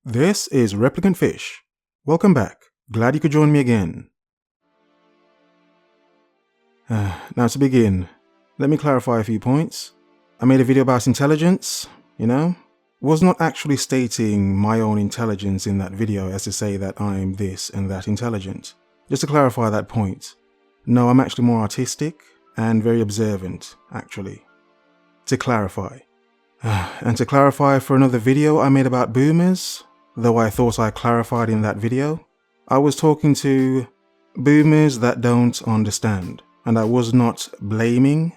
This is ReplicantPhish. Welcome back. Glad you could join me again. Now to begin, let me clarify a few points. I made a video about intelligence, Was not actually stating my own intelligence in that video as to say that I'm this and that intelligent. Just to clarify that point. No, I'm actually more artistic and very observant, actually. To clarify. And to clarify for another video I made about boomers, though I thought I clarified in that video, I was talking to boomers that don't understand. And I was not blaming,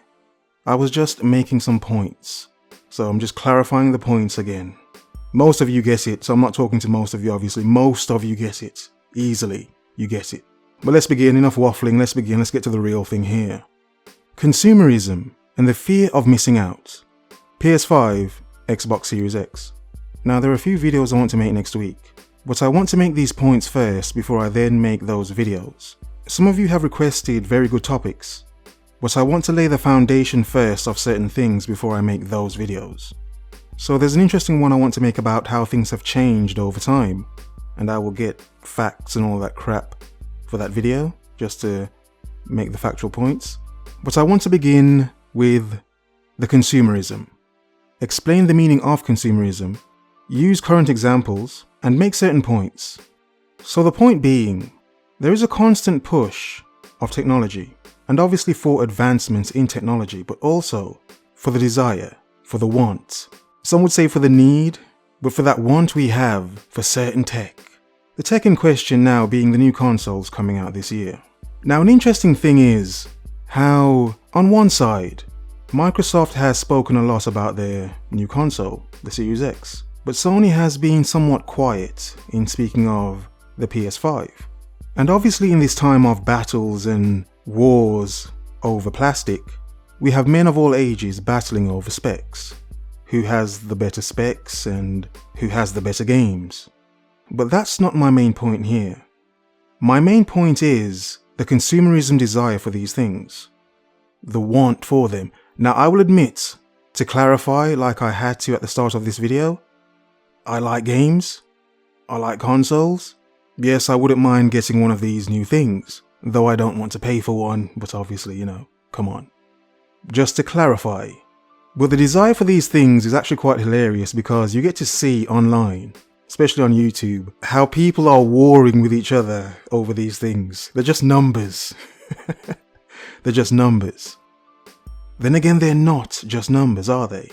I was just making some points. So I'm just clarifying the points again. Most of you get it, so I'm not talking to most of you obviously. Most of you get it. Easily, you get it. But let's begin, enough waffling, let's get to the real thing here. Consumerism and the fear of missing out. PS5, Xbox Series X. Now there are a few videos I want to make next week, but I want to make these points first before I then make those videos. Some of you have requested very good topics, but I want to lay the foundation first of certain things before I make those videos. So there's an interesting one I want to make about how things have changed over time, and I will get facts and all that crap for that video, just to make the factual points. But I want to begin with the consumerism. Explain the meaning of consumerism, use current examples, and make certain points. So the point being, there is a constant push of technology, and obviously for advancements in technology, but also for the desire, for the want. Some would say for the need, but for that want we have for certain tech. The tech in question now being the new consoles coming out this year. Now an interesting thing is how, on one side, Microsoft has spoken a lot about their new console, the Series X, but Sony has been somewhat quiet in speaking of the PS5. And obviously in this time of battles and wars over plastic, we have men of all ages battling over specs. Who has the better specs and who has the better games. But that's not my main point here. My main point is the consumerism desire for these things. The want for them. Now I will admit, to clarify like I had to at the start of this video, I like games, I like consoles. Yes, I wouldn't mind getting one of these new things, though I don't want to pay for one, but obviously, come on. Just to clarify, but the desire for these things is actually quite hilarious because you get to see online, especially on YouTube, how people are warring with each other over these things. They're just numbers. They're just numbers. Then again, they're not just numbers, are they?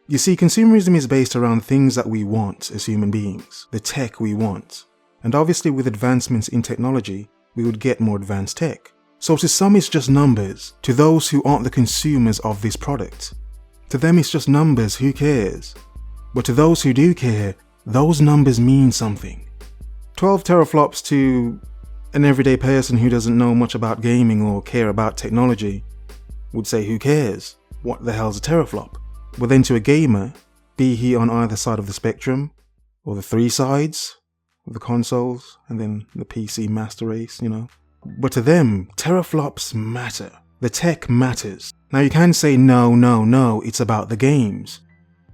You see, consumerism is based around things that we want as human beings, the tech we want. And obviously with advancements in technology, we would get more advanced tech. So to some it's just numbers, to those who aren't the consumers of this product. To them it's just numbers, who cares? But to those who do care, those numbers mean something. 12 teraflops to an everyday person who doesn't know much about gaming or care about technology would say, who cares? What the hell's a teraflop? But then to a gamer, be he on either side of the spectrum, or the three sides of the consoles, and then the PC master race, But to them, teraflops matter. The tech matters. Now you can say no, it's about the games.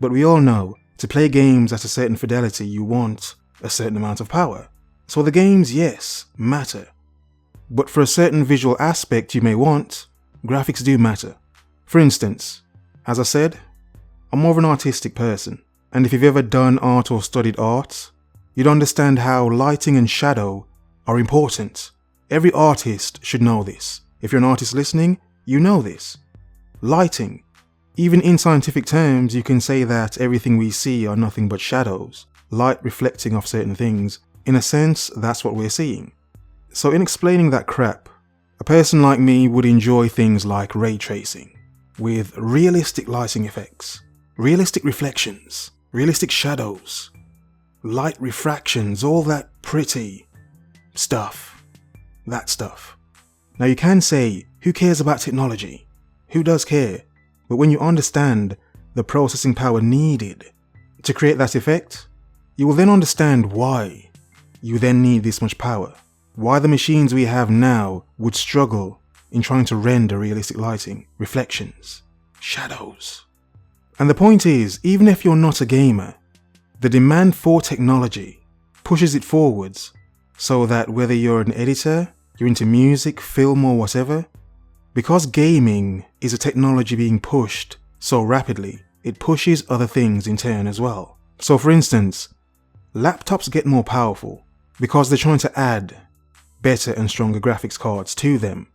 But we all know, to play games at a certain fidelity, you want a certain amount of power. So the games, yes, matter. But for a certain visual aspect you may want, graphics do matter. For instance, as I said, I'm more of an artistic person. And if you've ever done art or studied art, you'd understand how lighting and shadow are important. Every artist should know this. If you're an artist listening, you know this. Lighting. Even in scientific terms, you can say that everything we see are nothing but shadows, light reflecting off certain things. In a sense, that's what we're seeing. So in explaining that crap, a person like me would enjoy things like ray tracing, with realistic lighting effects, realistic reflections, realistic shadows, light refractions, all that pretty stuff. That stuff. Now you can say, who cares about technology? Who does care? But when you understand the processing power needed to create that effect, you will then understand why you then need this much power. Why the machines we have now would struggle in trying to render realistic lighting, reflections, shadows. And the point is, even if you're not a gamer, the demand for technology pushes it forwards so that whether you're an editor, you're into music, film or whatever, because gaming is a technology being pushed so rapidly, it pushes other things in turn as well. So for instance, laptops get more powerful because they're trying to add better and stronger graphics cards to them.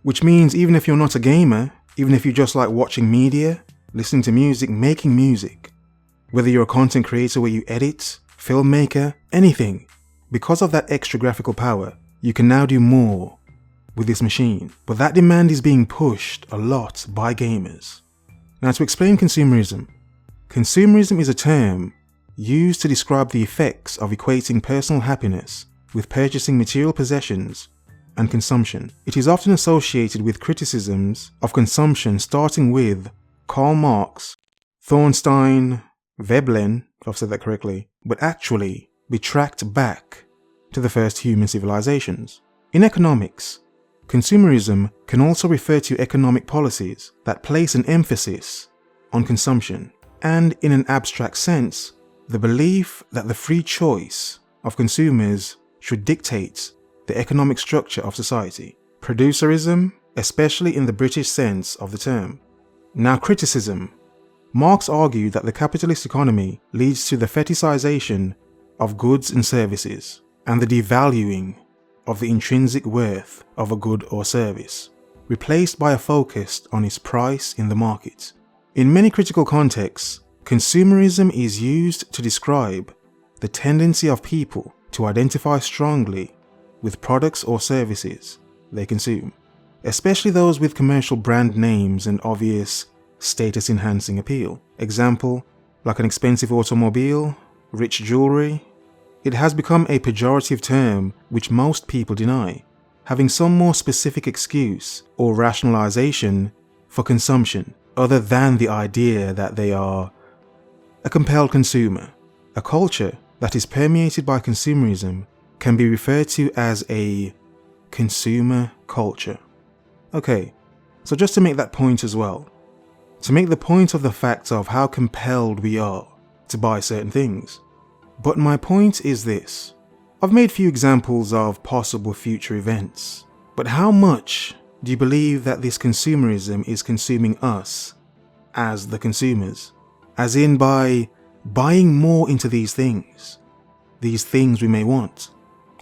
Which means even if you're not a gamer, even if you just like watching media, listening to music, making music, whether you're a content creator where you edit, filmmaker, anything, because of that extra graphical power, you can now do more with this machine. But that demand is being pushed a lot by gamers. Now to explain consumerism. Consumerism is a term used to describe the effects of equating personal happiness with purchasing material possessions and consumption. It is often associated with criticisms of consumption starting with Karl Marx, Thorstein Veblen, if I've said that correctly, but actually be tracked back to the first human civilizations. In economics, consumerism can also refer to economic policies that place an emphasis on consumption, and in an abstract sense, the belief that the free choice of consumers should dictate the economic structure of society. Producerism, especially in the British sense of the term. Now criticism. Marx argued that the capitalist economy leads to the fetishization of goods and services and the devaluing of the intrinsic worth of a good or service, replaced by a focus on its price in the market. In many critical contexts, consumerism is used to describe the tendency of people to identify strongly with products or services they consume, especially those with commercial brand names and obvious status-enhancing appeal. Example, like an expensive automobile, rich jewelry. It has become a pejorative term which most people deny, having some more specific excuse or rationalization for consumption other than the idea that they are a compelled consumer. A culture that is permeated by consumerism can be referred to as a consumer culture. Okay, so just to make that point as well, to make the point of the fact of how compelled we are to buy certain things. But my point is this. I've made few examples of possible future events, but how much do you believe that this consumerism is consuming us as the consumers? As in by buying more into these things we may want.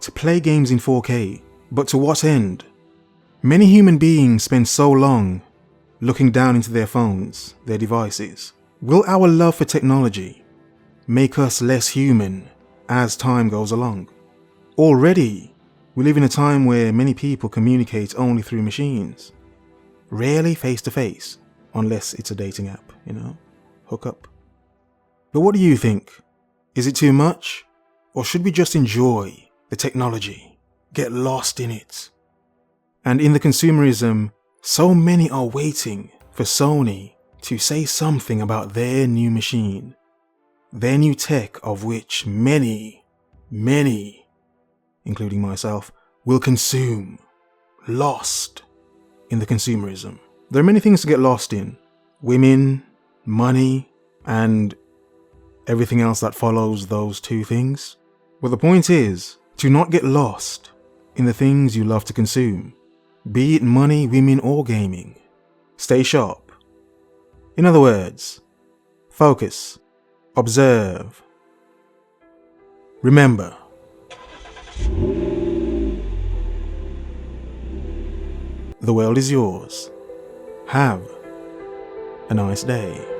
To play games in 4K, but to what end? Many human beings spend so long looking down into their phones, their devices. Will our love for technology make us less human as time goes along? Already, we live in a time where many people communicate only through machines. Rarely face to face, unless it's a dating app, hook up. But what do you think? Is it too much? Or should we just enjoy the technology, get lost in it? And in the consumerism, so many are waiting for Sony to say something about their new machine, their new tech of which many, including myself, will consume. Lost in the consumerism. There are many things to get lost in. Women, money, and everything else that follows those two things. But the point is to not get lost in the things you love to consume, be it money, women, or gaming. Stay sharp. In other words, focus, observe. Remember. The world is yours. Have a nice day.